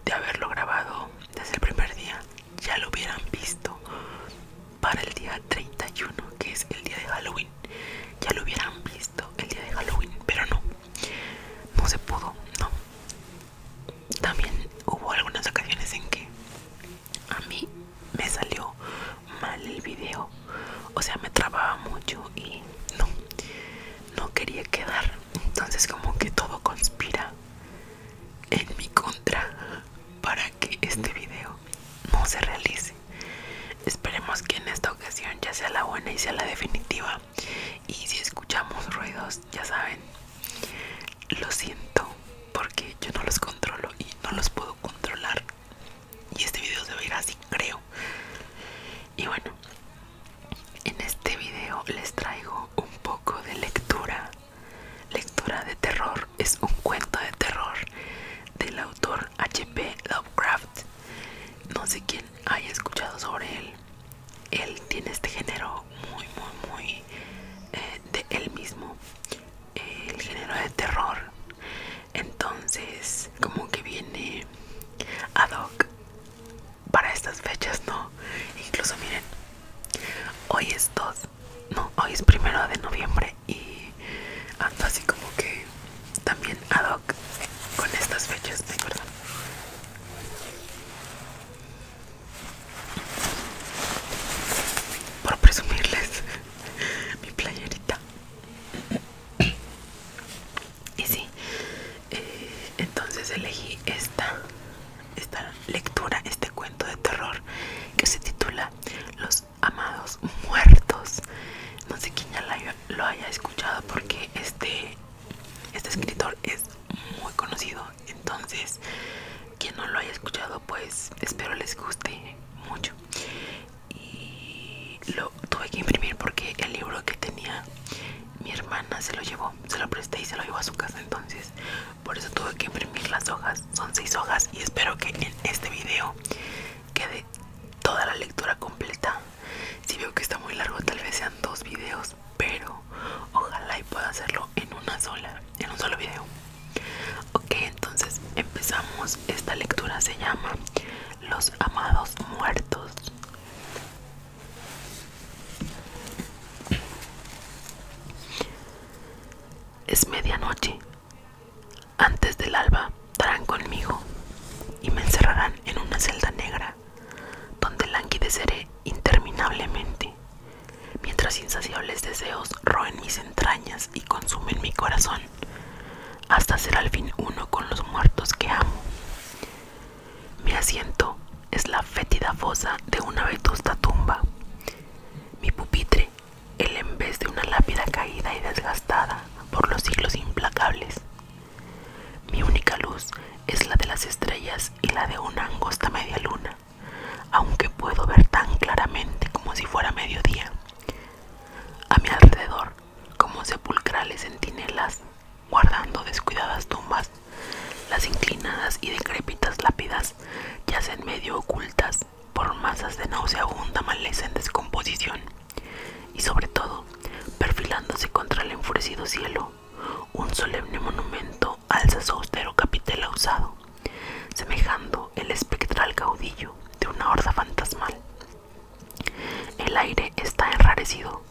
de haberlo grabado desde el primer día, ya lo hubieran visto para el día 31, que es el día de Halloween. Ya lo hubieran visto el día de Halloween, pero no se pudo, no. También hubo algunas ocasiones en que a mí me salió mal el video, o sea, me trababa mucho y no quería quedar. Entonces como que todo conspira en mi contra para que este video no se realice. Esperemos que en esta ocasión ya sea la buena y sea la definitiva. Y si escuchamos ruidos, ya saben, lo siento, porque yo no los controlo y no los puedo controlar. Y este video se va a ir así, creo. Y bueno, en este video les traigo un poco de lectura de terror. Es un cuento de terror del autor H.P. Lovecraft. No sé quién haya escuchado sobre él. Él tiene este género muy de él mismo, el género de terror. Entonces como que viene ad hoc para estas fechas, ¿no? Incluso miren, hoy es 2, no, hoy es 1 de noviembre y ando así como que también ad hoc con estas fechas, ¿de verdad? Por presumirles mi playerita. Y sí, entonces elegí esta lectura, este cuento de terror que se titula Los Amados Muertos. No sé quién ya lo haya escuchado porque este escritor es muy conocido. Entonces, quien no lo haya escuchado, pues espero les guste mucho. Y lo tuve que imprimir porque el libro que tenía mi hermana se lo llevó, se lo presté y se lo llevó a su casa. Entonces por eso tuve que imprimir las hojas. Son 6 hojas y espero que en este video quede toda la lectura completa. Si veo que está muy largo, tal vez sean 2 videos, pero ojalá y pueda hacerlo en un solo video. Ok, entonces empezamos. Esta lectura se llama Los Amados Muertos. Es medianoche. Antes del alba darán conmigo y me encerrarán en una celda negra donde languideceré interminablemente mientras insaciables deseos roen mis entrañas y consumen mi corazón hasta ser al fin uno con los muertos que amo. Mi asiento es la fétida fosa de una vetusta tumba. Mi pupitre, el en vez de una lápida caída y desgastada por los siglos implacables. Mi única luz es la de las estrellas y la de una angosta media luna, aunque puedo ver tan claramente como si fuera mediodía. A mi alrededor, como sepulcrales centinelas, guardando descuidadas tumbas, las inclinadas y decrépitas lápidas yacen medio ocultas por masas de nauseabunda maleza en descomposición, y sobre todo, perfilándose contra el enfurecido cielo, un solemne monumento alza su austero capitel usado, semejando el espectral caudillo de una horda fantasmal. El aire está enrarecido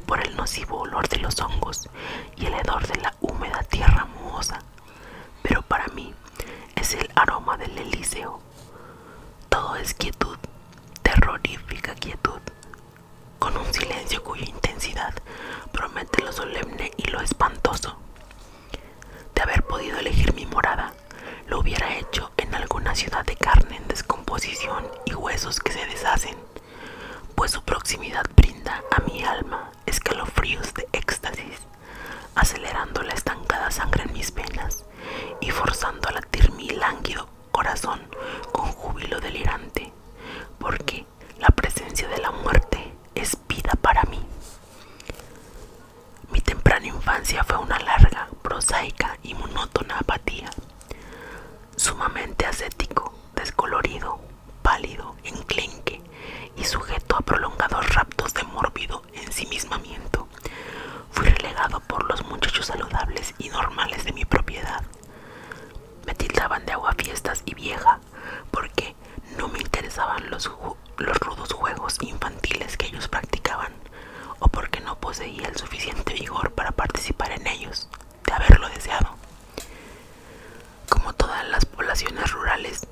por el nocivo olor de los hongos y el hedor de la húmeda tierra mohosa, pero para mí es el aroma del Elíseo. Todo es quietud, terrorífica quietud, con un silencio cuya intensidad promete lo solemne y lo espantoso. De haber podido elegir mi morada, lo hubiera hecho en alguna ciudad de carne en descomposición y huesos que se deshacen, pues su proximidad brinda a mi alma escalofríos de éxtasis, acelerando la estancada sangre en mis venas y forzando a latir mi lánguido corazón con júbilo delirante, porque la presencia de la muerte es vida para mí. Mi temprana infancia fue una larga, prosaica y monótona apatía, sumamente ascético, descolorido, pálido, enclenque y sujeto a prolongados raptos de mórbido ensimismamiento. Fui relegado por los muchachos saludables y normales de mi propiedad. Me tildaban de aguafiestas y vieja, los rudos juegos infantiles que ellos practicaban, o porque no poseía el suficiente vigor para participar en ellos, de haberlo deseado. Como todas las poblaciones rurales,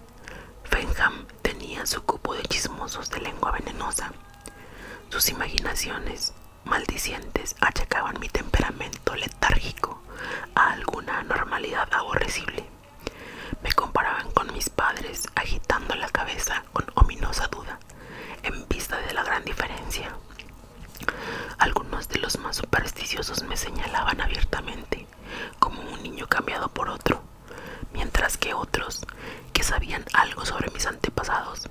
Fenham tenía su cupo de chismosos de lengua venenosa. Sus imaginaciones maldicientes achacaban mi temperamento letárgico a alguna normalidad aborrecible. Me comparaban con mis padres, agitando la cabeza con ominosa duda, en vista de la gran diferencia. Algunos de los más supersticiosos me señalaban abiertamente como un niño cambiado por otro, mientras que otros, que sabían algo sobre mis antepasados,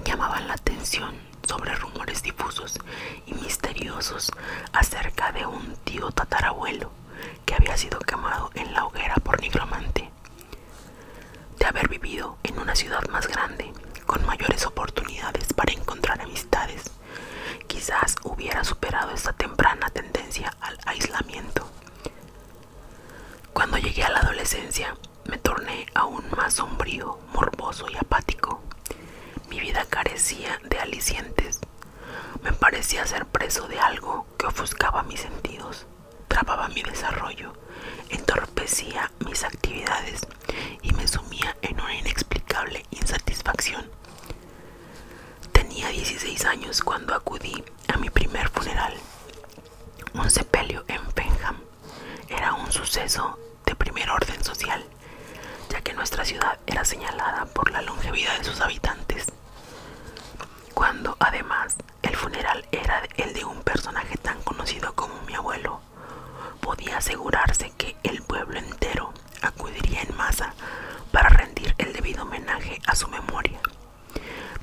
llamaban la atención sobre rumores difusos y misteriosos acerca de un tío tatarabuelo que había sido quemado en la hoguera por nigromante. De haber vivido en una ciudad más grande, con mayores oportunidades para encontrar amistades, quizás hubiera superado esta temprana tendencia al aislamiento. Cuando llegué a la adolescencia, me torné aún más sombrío, morboso y apático. Mi vida carecía de alicientes. Me parecía ser preso de algo que ofuscaba mis sentidos, trababa mi desarrollo, entorpecía mis actividades y me sumía en una inexplicable insatisfacción. Tenía 16 años cuando acudí a mi primer funeral. Un sepelio en Fenham era un suceso de primer orden social, ya que nuestra ciudad era señalada por la longevidad de sus habitantes. Cuando además el funeral era el de un personaje tan conocido como mi abuelo, podía asegurarse que el pueblo entero acudiría en masa para rendir el debido homenaje a su memoria.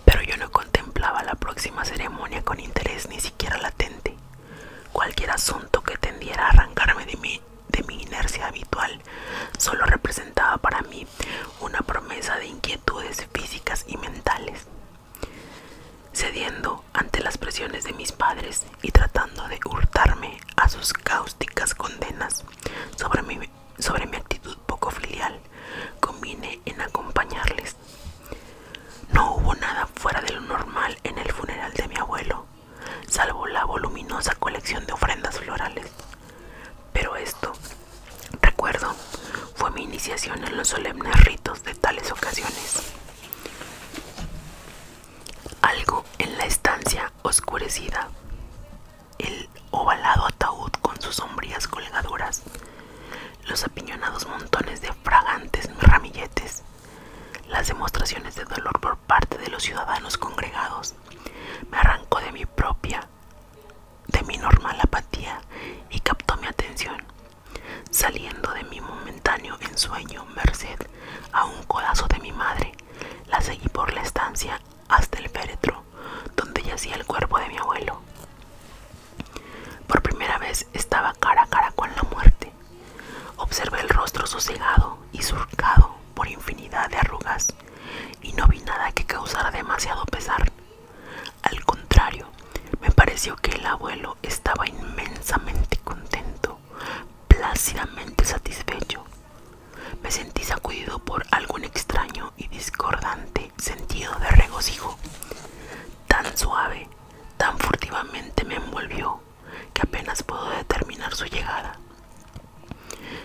Pero yo no contemplaba la próxima ceremonia con interés ni siquiera latente. Cualquier asunto que tendiera a arrancarme de mi inercia habitual solo representaba para mí una promesa de inquietudes físicas y mentales. Cediendo ante las presiones de mis padres y tratando de hurtarme a sus cáusticas condenas sobre mi actitud poco filial, convine en acompañarles. No hubo nada fuera de lo normal en el funeral de mi abuelo, salvo la voluminosa colección de ofrendas florales. Pero esto, recuerdo, fue mi iniciación en los solemnes ritos de tales ocasiones. Algo en la estancia oscurecida, el ovalado ataúd con sus sombrías colgaduras, los apiñonados montones de fragantes ramilletes, las demostraciones de dolor por parte de los ciudadanos congregados, me arrancó de mi normal apatía y captó mi atención. Saliendo de mi momentáneo ensueño merced a un codazo de mi madre, la seguí por la estancia hasta el féretro donde yacía el cuerpo de mi abuelo. Por primera vez estaba cara a cara con la muerte. Observé el rostro sosegado y surcado por infinidad de arrugas y no vi nada que causara demasiado pesar. Al contrario, me pareció que el abuelo estaba inmensamente contento, plácidamente satisfecho. Me sentí sacudido por algún extraño y discordante sentido de regocijo. Tan suave, tan furtivamente me envolvió que apenas puedo determinar su llegada.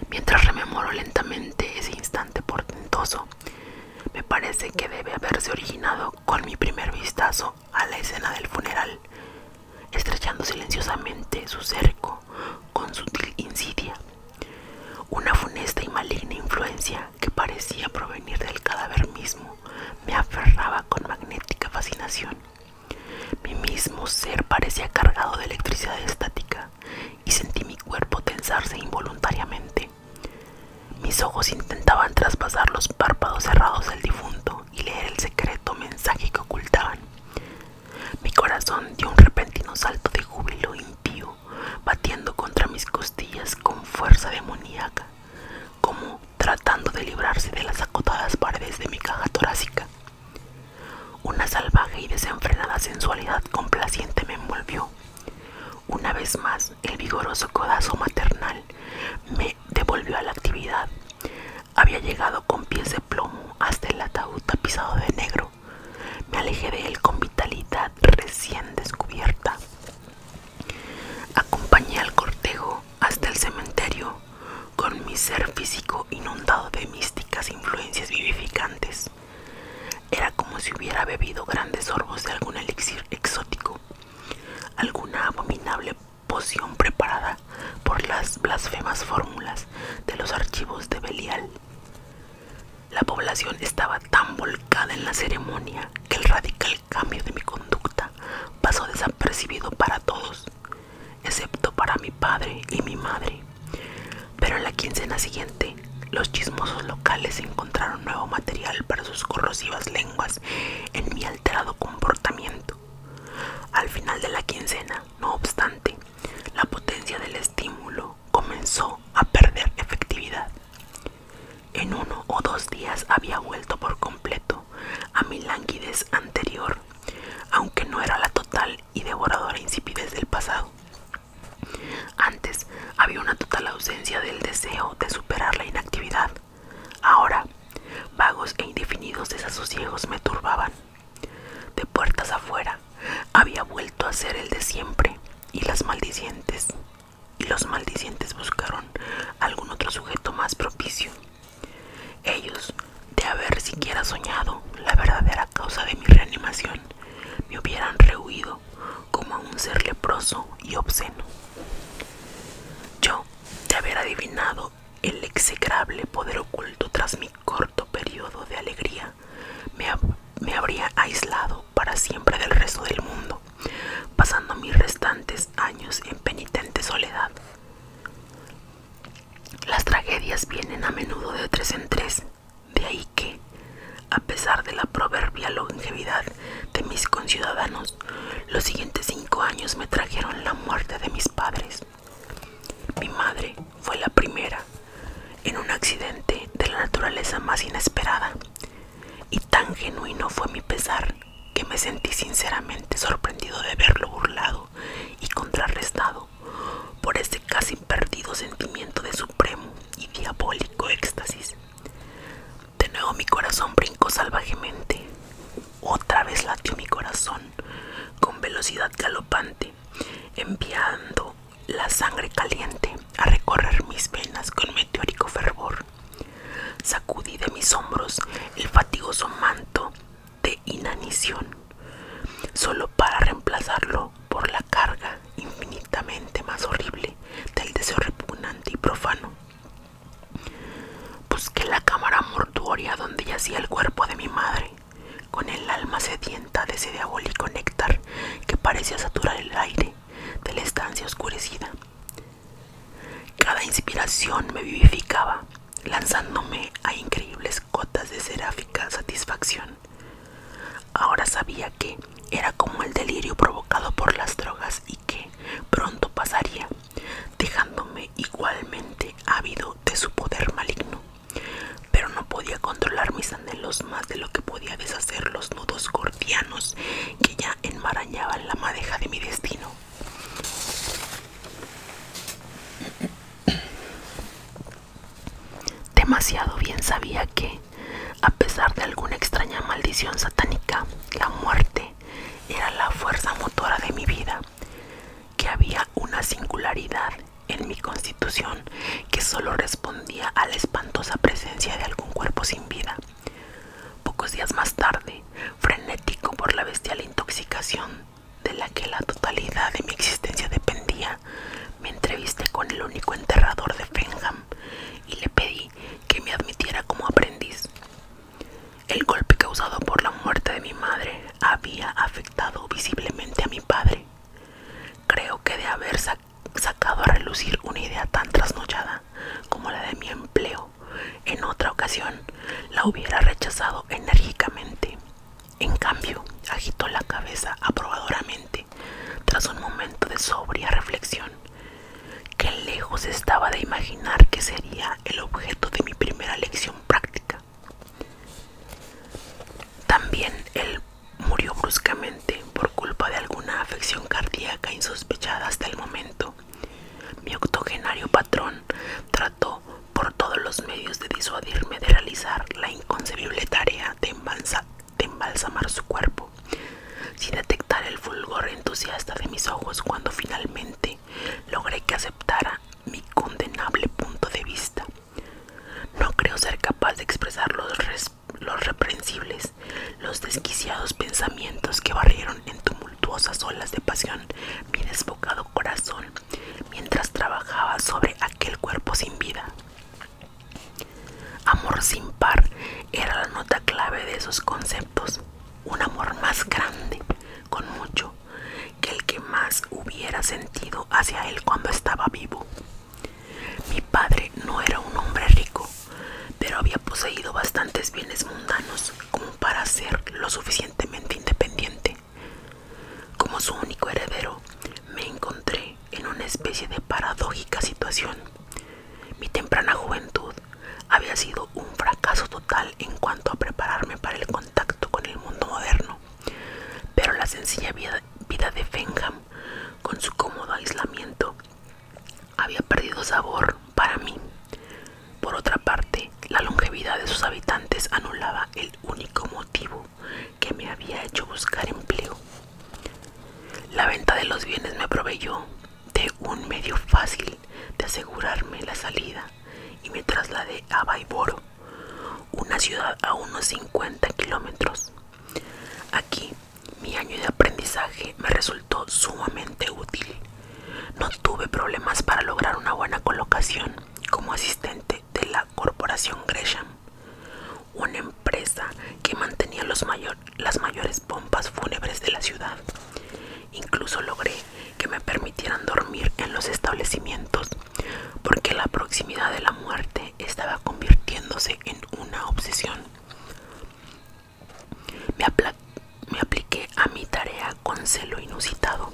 Mientras rememoro lentamente ese instante portentoso, me parece que debe haberse originado con mi primer vistazo a la escena del funeral, estrechando silenciosamente su cerco con sutil insidia. Una funesta y maligna influencia que parecía provenir del cadáver mismo me aferraba con magnética fascinación. Mi mismo ser parecía cargado de electricidad estática y sentí mi cuerpo tensarse involuntariamente. Mis ojos intentaban traspasar los párpados cerrados del difunto y leer el secreto mensaje que ocultaban. Mi corazón dio un repentino salto de júbilo impío, batiendo contra mis costillas con fuerza demoníaca, como tratando de librarse de las acotadas paredes de mi caja torácica. Una salvaje y desenfrenada sensualidad complaciente me envolvió. Una vez más, el vigoroso codazo maternal me devolvió a la actividad. Había llegado con pies de plomo hasta el ataúd tapizado de negro. Me alejé de él con vital vivificantes. Era como si hubiera bebido grandes sorbos de algún elixir exótico, alguna abominable poción preparada por las blasfemas fórmulas de los archivos de Belial. La población estaba tan volcada en la ceremonia que el radical cambio de mi conducta pasó desapercibido para todos, excepto para mi padre y mi madre. Pero en la quincena siguiente, los chismosos locales encontraron nuevo material para sus corrosivas lenguas en mi alterado comportamiento. Al final de la quincena, no obstante, la potencia del estímulo comenzó a perder efectividad. En 1 o 2 días había vuelto por completo a mi languidez anterior, aunque no era la total y devoradora insipidez del pasado. Antes había una total ausencia del deseo de superar la inactividad. Ahora, vagos e indefinidos desasosiegos me turbaban. De puertas afuera, había vuelto a ser el de siempre, y los maldicientes buscaron algún otro sujeto más propicio. Ellos, de haber siquiera soñado la verdadera causa de mi reanimación, me hubieran rehuido como a un ser leproso y obsceno. Yo, de haber adivinado el execrable poder oculto tras mi corto periodo de alegría, me habría aislado para siempre del resto del mundo, pasando mis restantes años en penitente soledad. Las tragedias vienen a menudo de 3 en 3, de ahí que, a pesar de la proverbial longevidad de mis conciudadanos, los siguientes 5 años me trajeron la muerte de mis padres. Mi madre fue la primera, en un accidente de la naturaleza más inesperada, y tan genuino fue mi pesar que me sentí sinceramente sorprendido de verlo burlado y contrarrestado por ese casi perdido sentimiento de supremo y diabólico éxtasis. De nuevo mi corazón brincó salvajemente. Otra vez latió mi corazón con velocidad galopante, enviando la sangre caliente a recorrer mis venas con meteórico fervor. Sacudí de mis hombros el fatigoso manto de inanición, solo para reemplazarlo por la carga infinitamente más horrible del deseo repugnante y profano. Busqué la cámara mortuoria donde yacía el cuerpo de mi madre, con el alma sedienta de ese diabólico néctar que parecía saturar el aire de la estancia oscurecida. Cada inspiración me vivificaba, lanzándome a increíbles cotas de seráfica satisfacción. Ahora sabía que era como el delirio provocado por las drogas y que pronto pasaría, dejándome igualmente ávido de su poder maligno. Pero no podía controlar mis anhelos más de lo que podía deshacer los nudos gordianos que ya enmarañaban la madeja de mi destino. Demasiado bien sabía que, a pesar de alguna extraña maldición satánica, la muerte era la fuerza motora de mi vida, que había una singularidad en mi constitución que solo respondía a la espantosa presencia de algún cuerpo sin vida. Pocos días más tarde, frenético por la bestial intoxicación de la que la totalidad de mi existencia dependía, me entrevisté con el único enterrador de Fenham y le pedí que me admitiera como aprendiz. El golpe causado por la muerte de mi madre había afectado visiblemente a mi padre. Creo que de haber sacado a relucir una idea tan trasnochada como la de mi empleo en otra ocasión, la hubiera rechazado enérgicamente. En cambio, agitó la cabeza aprobadoramente tras un momento de sobria reflexión. Qué lejos estaba de imaginar que sería el objeto de mi primera lección práctica. También él murió bruscamente por culpa de alguna afección cardíaca insospechada hasta el momento. Mi octogenario patrón trató por todos los medios de disuadirme de realizar la inconcebible tarea de embalsamar su cuerpo, sin detectar el fulgor entusiasta de mis ojos cuando finalmente logré que aceptara mi condenable punto de vista. No creo ser capaz de expresar los bastantes bienes mundanos como para ser lo suficientemente independiente. Como su único heredero, me encontré en una especie de paradójica situación. Mi temprana juventud había sido un fracaso total en cuanto a prepararme para el contacto con el mundo moderno, pero la sencilla vida de Fenham, con su cómodo aislamiento, había perdido sabor para mí. Por otra parte, la longevidad de sus habitantes anulaba el único motivo que me había hecho buscar empleo. La venta de los bienes me proveyó de un medio fácil de asegurarme la salida y me trasladé a Baiboro, una ciudad a unos 50 kilómetros. Aquí mi año de aprendizaje me resultó sumamente útil. No tuve problemas para lograr una buena colocación como asistente de la corporación Gresham, una empresa que mantenía las mayores pompas fúnebres de la ciudad. Incluso logré que me permitieran dormir en los establecimientos, porque la proximidad de la muerte estaba convirtiéndose en una obsesión. Me apliqué a mi tarea con celo inusitado.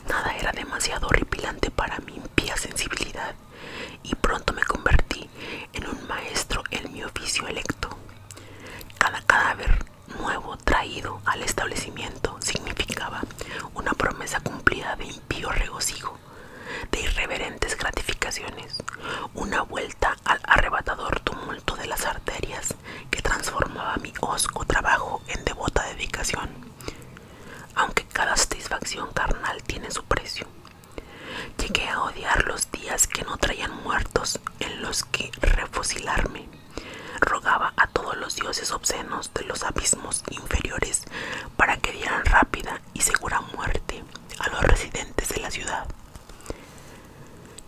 Nada era demasiado horripilante para mi impía sensibilidad, y pronto me convertí en un maestro en mi oficio electo. Cada cadáver nuevo traído al establecimiento significaba una promesa cumplida de impío regocijo, de irreverentes gratificaciones, una vuelta al arrebatador tumulto de las arterias que transformaba mi hosco trabajo en devota dedicación, aunque cada satisfacción carnal tiene su precio. Llegué a odiar los días que no traían muertos en los que refocilarme. Rogaba a todos los dioses obscenos de los abismos inferiores para que dieran rápida y segura muerte a los residentes de la ciudad.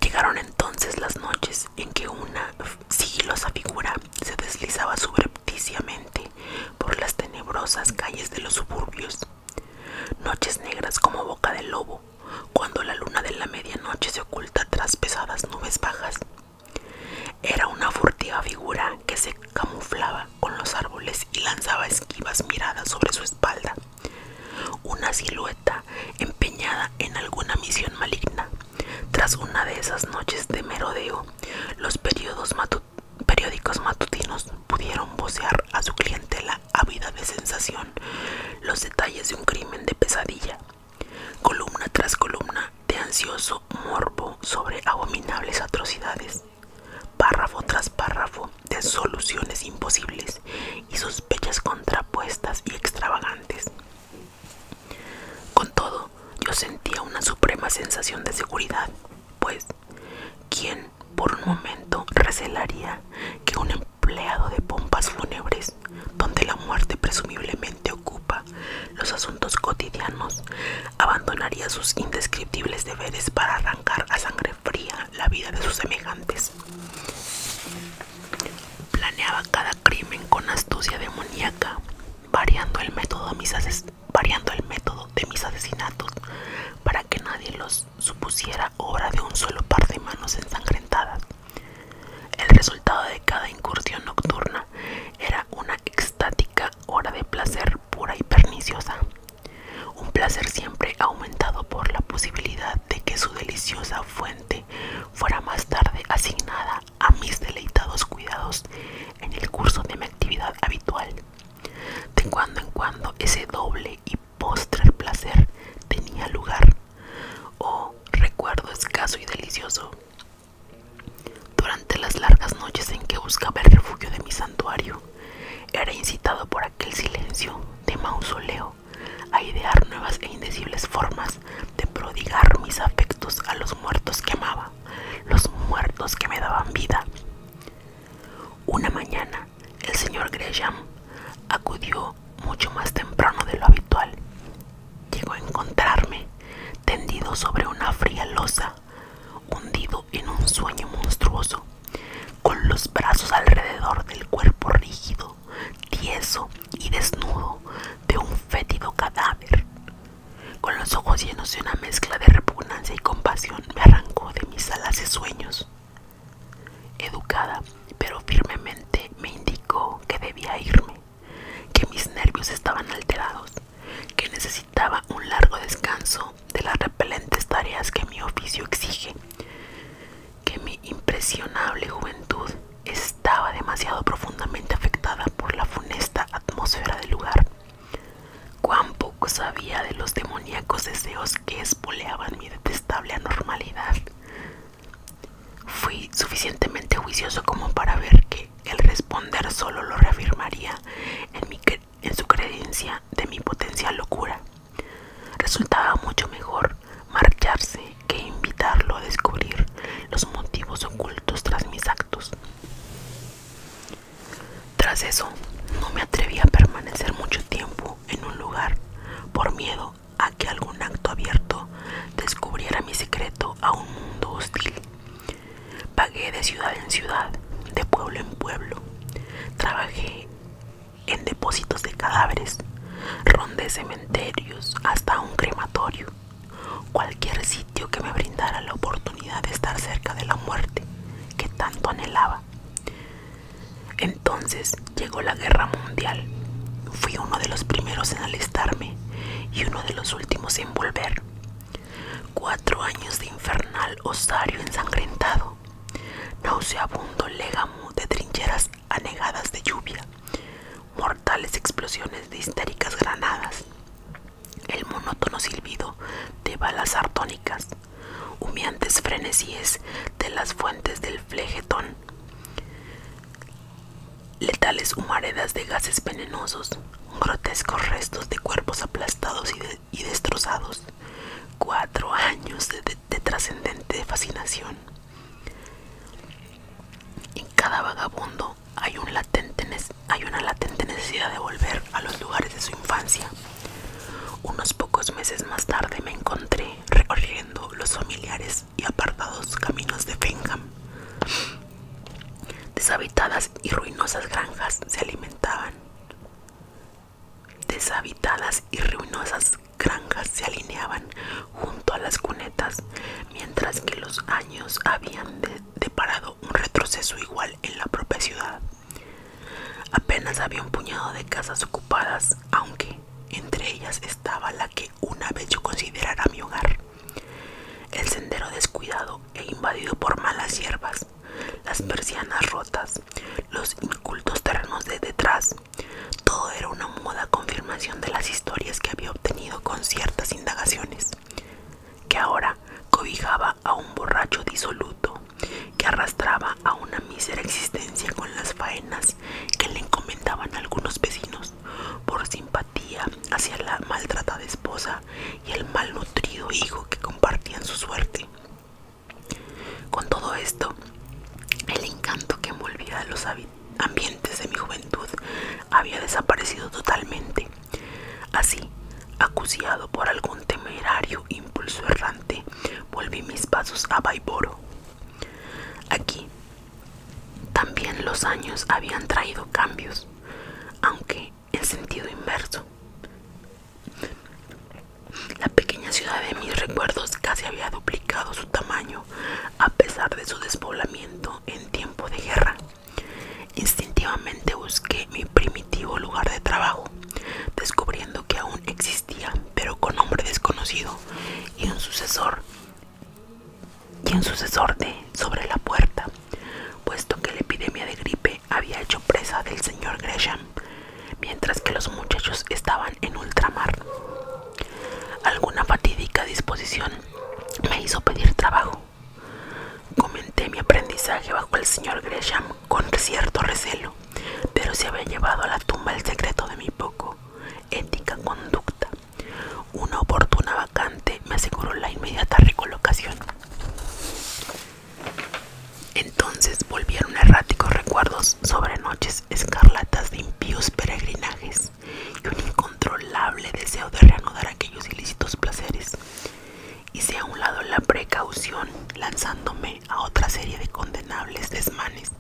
Llegaron entonces las noches en que una sigilosa figura se deslizaba subrepticiamente por las tenebrosas calles de los suburbios. Noches negras como boca de lobo, cuando la luna de la medianoche se oculta tras pesadas nubes bajas. Era una furtiva figura que se camuflaba con los árboles y lanzaba esquivas miradas sobre su espalda. Una silueta empeñada en alguna misión maligna. Tras una de esas noches de merodeo, los periódicos matutinos pudieron vocear a su clientela ávida de sensación los detalles de un crimen de pesadilla, columna tras columna de ansioso morbo sobre abominables atrocidades, párrafo tras párrafo de soluciones imposibles y sospechas contrapuestas y extravagantes. Con todo, yo sentía una suprema sensación de seguridad, pues, ¿quién por un momento recelaría que un empleado de pompas fúnebres, donde la muerte presumiblemente ocupa los asuntos cotidianos, abandonaría sus indescriptibles deberes para arrancar a sangre fría la vida de sus semejantes? Planeaba cada crimen con astucia demoníaca, variando el método de mis asesinatos para que nadie los supusiera obra de un solo par de manos ensangrentadas. El resultado de cada incursión nocturna era una extática hora de placer pura y perniciosa, un placer siempre aumentado por la posibilidad de que su deliciosa fuente fuera más tarde asignada a mis deleitados cuidados en el curso de mi actividad habitual. De cuando en cuando ese doble y postrer placer tenía lugar. Oh, recuerdo escaso y delicioso. Durante las largas noches en que buscaba el refugio de mi santuario, era incitado por aquel silencio de mausoleo a idear nuevas e indecibles formas de prodigar mis afectos a los muertos que amaba, los muertos que me daban vida. Una mañana, el señor Gresham acudió mucho más temprano de lo habitual. Llegó a encontrarme tendido sobre una fría losa, hundido en un sueño monstruoso, con los brazos alrededor del cuerpo rígido, tieso y desnudo de un fétido cadáver. Con los ojos llenos de una mezcla de repugnancia y compasión, me arrancó de mis alaces sueños. Educada, pero firmemente me indicó que debía eso, no me atreví a permanecer mucho tiempo en un lugar por miedo a que algún acto abierto descubriera mi secreto a un mundo hostil. Vagué de ciudad en ciudad, de pueblo en pueblo. Trabajé en depósitos de cadáveres, rondé cementerios hasta un crematorio. Cualquier sitio que me brindara la oportunidad de estar cerca de la muerte que tanto anhelaba. Entonces llegó la guerra mundial. Fui uno de los primeros en alistarme y uno de los últimos en volver. 4 años de infernal osario ensangrentado, nauseabundo légamo de trincheras anegadas de lluvia, mortales explosiones de histéricas granadas, el monótono silbido de balas artónicas, humeantes frenesíes de las fuentes del Flegetón, letales humaredas de gases venenosos, grotescos restos de cuerpos aplastados y destrozados. 4 años de trascendente fascinación. En cada vagabundo hay una latente necesidad de volver a los lugares de su infancia. Unos pocos meses más tarde me encontré recorriendo los familiares y apartados caminos de Fenham. Deshabitadas y ruinosas granjas se alimentaban. Deshabitadas y ruinosas granjas se alineaban junto a las cunetas, mientras que los años habían deparado un retroceso igual en la propia ciudad. Apenas había un puñado de casas ocupadas, aunque entre ellas estaba la que una vez yo considerara mi hogar. El sendero descuidado e invadido por malas hierbas, las persianas rotas, los incultos terrenos de detrás, todo era una muda confirmación de las historias que había obtenido con ciertas indagaciones, que ahora cobijaba a un borracho disoluto, que arrastraba a una mísera existencia con las faenas que le encomendaban algunos vecinos, por simpatía hacia la maltratada esposa y el malnutrido hijo que compartían su suerte. Con todo esto, el encanto que envolvía a los ambientes de mi juventud había desaparecido totalmente. Así, acuciado por algún temerario impulso errante, volví mis pasos a Baiboro. Aquí también los años habían traído cambios, aunque en sentido inverso. La pequeña ciudad de mis recuerdos casi había duplicado su tamaño a pesar de su despoblamiento en tiempo de guerra. Instintivamente busqué mi primitivo lugar de trabajo, descubriendo que aún existía, pero con nombre desconocido, y un sucesor de sobre la puerta, puesto que la epidemia de gripe había hecho presa del señor Gresham, mientras que los muchachos estaban en ultramar. Alguna fatídica disposición me hizo pedir trabajo. Comenté mi aprendizaje bajo el señor Gresham con cierto recelo, pero se había llevado a la tumba el secreto de mi poco ética conducta. Una oportuna vacante me aseguró la inmediata recolocación. Entonces volvieron erráticos recuerdos sobre noches escarlatas de impíos peregrinajes y un incontrolable deseo de reanudar aquellos ilícitos placeres. Hice a un lado la precaución, lanzándome a otra serie de condenables desmanes.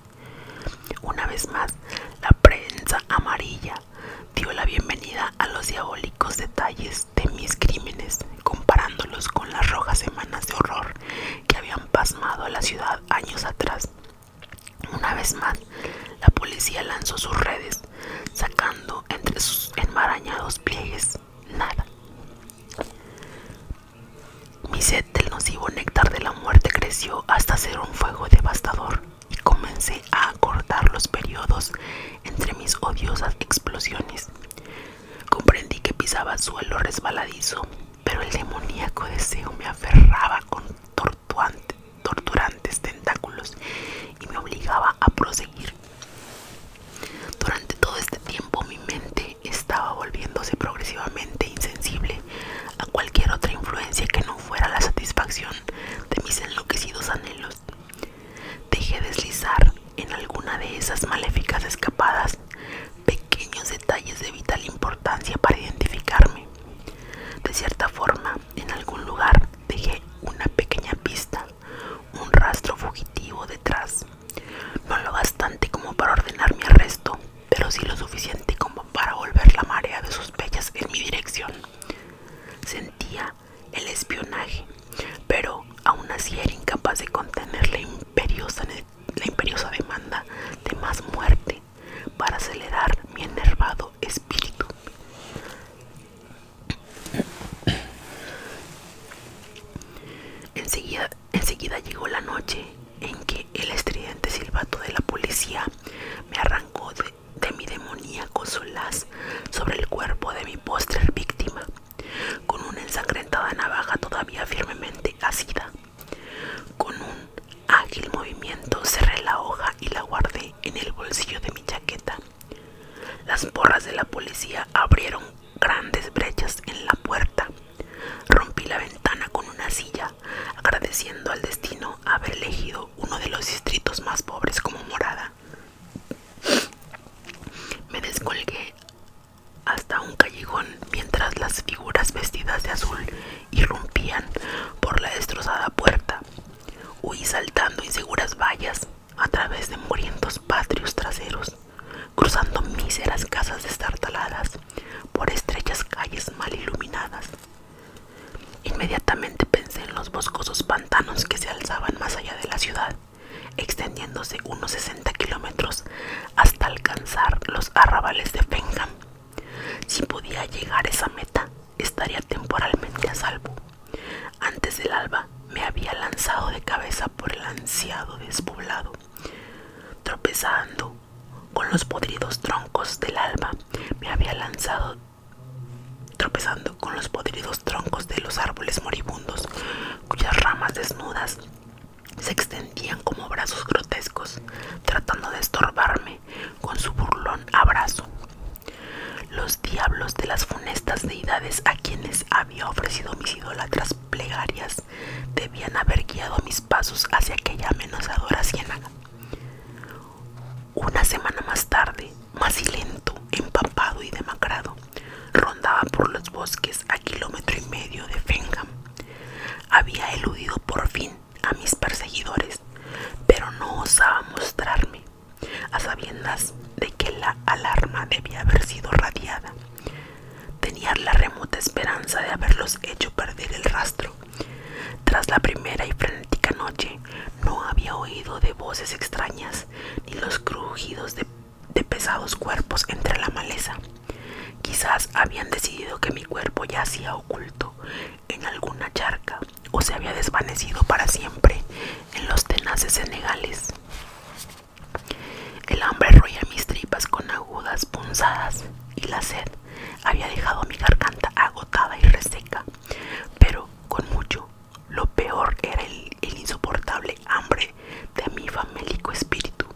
Una vez más, la prensa amarilla dio la bienvenida a los diabólicos detalles de mis crímenes, comparándolos con las rojas semanas de horror que habían pasmado a la ciudad años atrás. Una vez más, la policía lanzó sus redes, sacando entre sus enmarañados pliegues nada. Mi sed del nocivo néctar de la muerte creció hasta ser un fuego devastador y comencé a acortar los periodos entre mis odiosas explosiones. Comprendí que pisaba suelo resbaladizo, pero el demoníaco deseo me aferraba con torturantes tentáculos y me obligaba a proseguir. Durante todo este tiempo mi mente estaba volviéndose progresivamente insensible a cualquier otra influencia que no fuera la satisfacción de mis enloquecidos anhelos. Dejé deslizar en alguna de esas maléficas escapadas suficiente como para volver la marea de sospechas en mi dirección. Sentía el espionaje, pero aún así era incapaz de contener la imperiosa demanda de más muerte para acelerar mi enervado espíritu. Enseguida llegó la noche en que el estridente silbato de la policía me arrancó de mi demoníaco solaz sobre el cuerpo de mi postrer víctima, con una ensangrentada navaja todavía firmemente asida. Con un ágil movimiento cerré la hoja y la guardé en el bolsillo de mi chaqueta. Las porras de la policía abrieron grandes brechas en la puerta. Rompí la ventana con una silla, agradeciendo al destino haber elegido uno de los distritos más pobres como morada. Me descolgué hasta un callejón mientras las figuras vestidas de azul irrumpían por la destrozada puerta. Huí saltando inseguras vallas a través de mugrientos patios traseros, cruzando míseras casas destartaladas por estrechas calles mal iluminadas. Inmediatamente pensé en los boscosos pantanos que se alzaban más allá de la ciudad, extendiéndose unos 60 kilómetros hasta alcanzar los arrabales de Fenham. Si podía llegar a esa meta, estaría temporalmente a salvo. Antes del alba me había lanzado de cabeza por el ansiado despoblado, tropezando con los podridos troncos del alba. Tropezando con los podridos troncos de los árboles moribundos, cuyas ramas desnudas se extendían como brazos grotescos, tratando de estorbarme con su burlón abrazo. Los diablos de las funestas deidades a quienes había ofrecido mis idólatras plegarias debían haber guiado mis pasos hacia aquella amenazadora ciénaga. Una semana más tarde, macilento, empapado y demacrado, rondaba por los bosques a 1,5 kilómetros de Fenham. Había eludido por fin a mis perseguidores, pero no osaba mostrarme, a sabiendas de que la alarma debía haber sido radiada. Tenía la remota esperanza de haberlos hecho perder el rastro. Tras la primera y frenética noche, no había oído de voces extrañas ni los crujidos de pesados cuerpos entre la maleza. Quizás habían decidido que mi cuerpo yacía oculto en alguna charca o se había desvanecido para siempre en los tenaces senegales. El hambre roía mis tripas con agudas punzadas y la sed había dejado mi garganta agotada y reseca, pero con mucho. Lo peor era el insoportable hambre de mi famélico espíritu,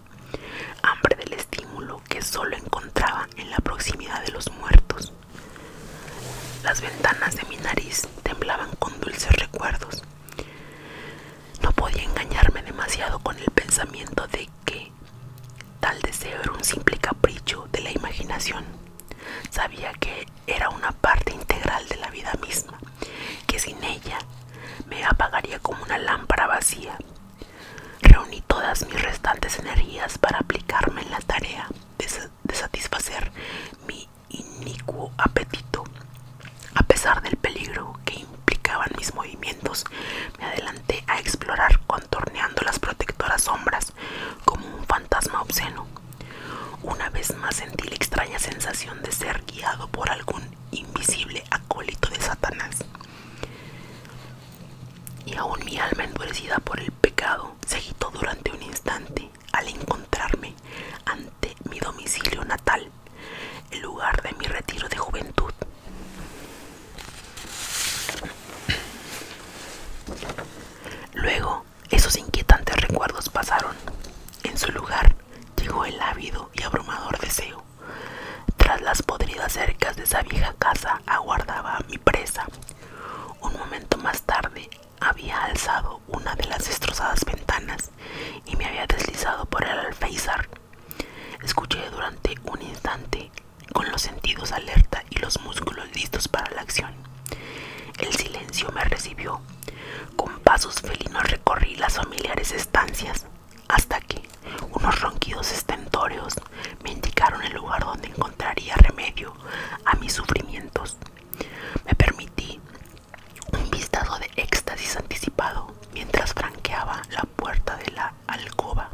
hambre del estímulo que solo encontraba en la proximidad de los muertos. Las ventanas de mi nariz temblaban con dulces recuerdos. No podía engañarme demasiado con el pensamiento de que tal deseo era un simple capricho de la imaginación. Sabía que era una parte integral de la vida misma, que sin ella me apagaría como una lámpara vacía. Reuní todas mis restantes energías para aplicarme en la tarea de satisfacer mi inicuo apetito. A pesar del peligro que implicaban mis movimientos, me adelanté a explorar contorneando las protectoras sombras como un fantasma obsceno. Una vez más sentí la extraña sensación de ser guiado por algún invisible acólito de Satanás. Y aún mi alma endurecida por el pecado se agitó durante un instante al encontrarme ante mi domicilio natal, el lugar de mi retiro de juventud. Luego, esos inquietantes recuerdos pasaron. En su lugar llegó el ávido y abrumador deseo. Tras las podridas cercas de esa vieja casa aguardaba a mi presa. Un momento más tarde había alzado una de las destrozadas ventanas y me había deslizado por el alféizar. Escuché durante un instante, con los sentidos alerta y los músculos listos para la acción. El silencio me recibió. Con pasos felinos recorrí las familiares estancias hasta que unos ronquidos estentóreos me indicaron el lugar donde encontraría remedio a mis sufrimientos. Me permití un vistazo de éxtasis anticipado mientras franqueaba la puerta de la alcoba.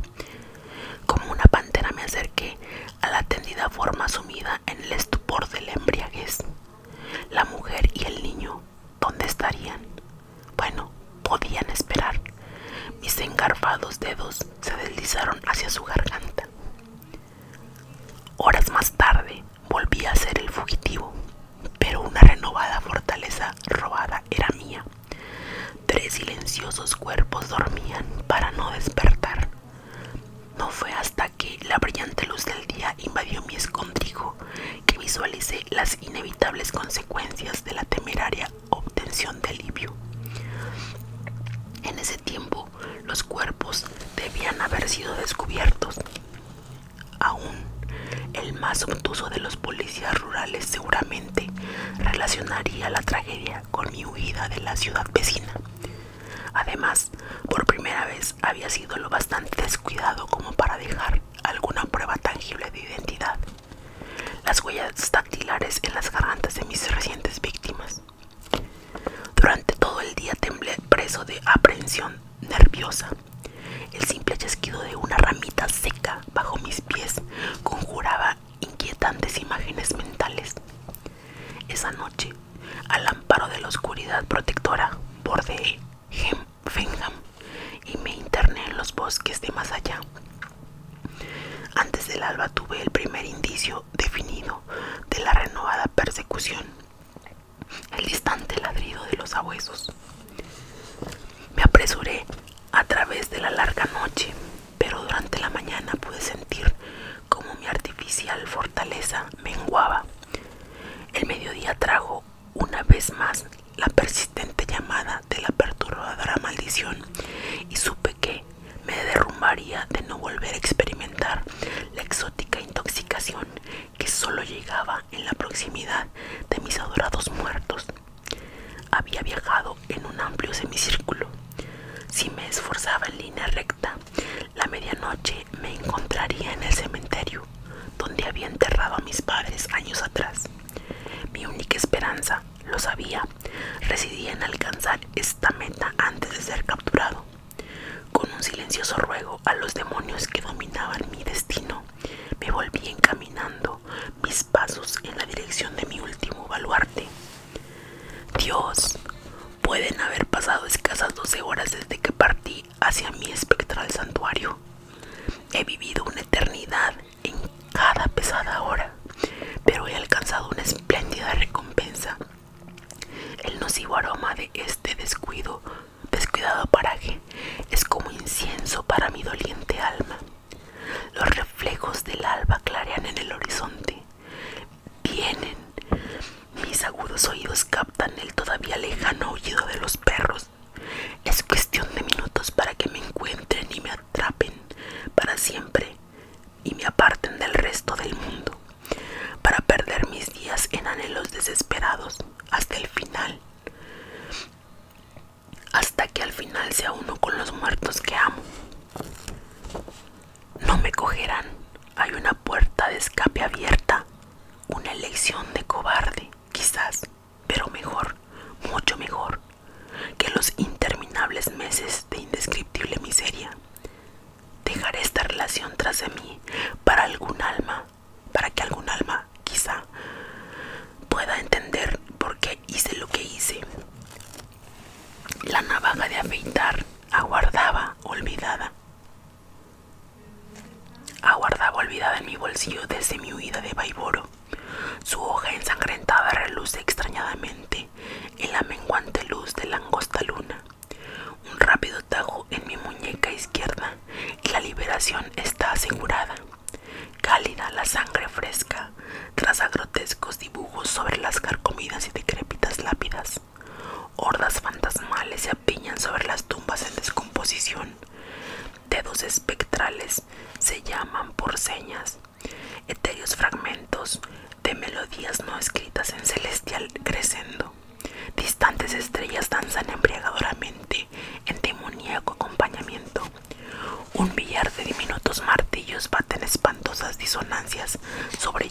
Como una pantera me acerqué a la tendida forma sumida en el estupor de la embriaguez. La mujer y el niño, ¿dónde estarían? Bueno, podían esperar. Mis engarfados dedos se deslizaron hacia su garganta. Horas más tarde volví a ser el fugitivo, pero una renovada fortaleza robada era mía. 3 silenciosos cuerpos dormían para no despertar. No fue hasta que la brillante luz del día invadió mi escondrijo que visualicé las inevitables consecuencias de la temeraria obtención de alivio. En ese tiempo, los cuerpos debían haber sido descubiertos. Aún el más obtuso de los policías rurales seguramente relacionaría la tragedia con mi huida de la ciudad vecina. Además, por primera vez había sido lo bastante descuidado como para dejar alguna prueba tangible de identidad. Las huellas dactilares en las gargantas de mis recientes víctimas. Durante todo el día temblé preso de aprehensión nerviosa. El simple chasquido de una ramita seca bajo mis pies conjuraba inquietantes imágenes mentales. Esa noche, al amparo de la oscuridad protectora, bordeé Fenham y me interné en los bosques de más allá. Antes del alba tuve el primer indicio definido de la renovada persecución, el distante ladrido de los sabuesos. Me apresuré a través de la larga noche, pero durante la mañana pude sentir cómo mi artificial fortaleza menguaba. El mediodía trajo una vez más la persistente llamada de la perturbadora maldición y supe que me derrumbaría de no volver a experimentar la exótica intoxicación que solo llegaba en la proximidad de mis adorados muertos. Había viajado en un amplio semicírculo. Si me esforzaba en línea recta, la medianoche me encontraría en el cementerio donde había enterrado a mis padres años atrás. Mi única esperanza, lo sabía, residía en alcanzar esta meta antes de ser capturado. Con un silencioso ruego a los demonios que dominaban mi destino, me volví encaminando mis pasos en la dirección de mi último baluarte. Dios, pueden haber pasado escasas 12 horas desde que partí hacia mi espectral santuario. He vivido una eternidad en cada pesada hora, pero he alcanzado una espléndida recompensa. El nocivo aroma de este descuidado paraje es como incienso para mi doliente alma. Los reflejos del alba clarean en el horizonte. Vienen. Mis agudos oídos captan el todavía lejano aullido de los perros. Es cuestión de minutos para que me encuentren y me atrapen para siempre y me aparten del resto del mundo, para perder mis días en anhelos desesperados hasta el final, hasta que al final sea uno con los muertos que amo. No me cogerán. Hay una puerta de escape abierta, una elección de cobarde, quizás, pero mejor, mucho mejor, que los interminables meses de indescriptible miseria. Dejaré esta relación tras de mí para que algún alma, quizá, pueda entender por qué hice lo que hice. La navaja de afeitar aguardaba olvidada en mi bolsillo desde mi huida de Baiboro. Su hoja ensangrentada reluce extrañadamente en la menguante luz de la angosta luna. Un rápido tajo en mi muñeca izquierda y la liberación está asegurada. Cálida la sangre fresca, traza grotescos dibujos sobre las carcomidas y decrépitas lápidas. Hordas fantasmales se apiñan sobre las tumbas en descomposición. Dedos espectrales se llaman por señas. Etéreos fragmentos de melodías no escritas en celestial crescendo. Distantes estrellas danzan embriagadoramente en demoníaco acompañamiento. Un billar de diminutos martillos baten espantosas disonancias estrellas sobre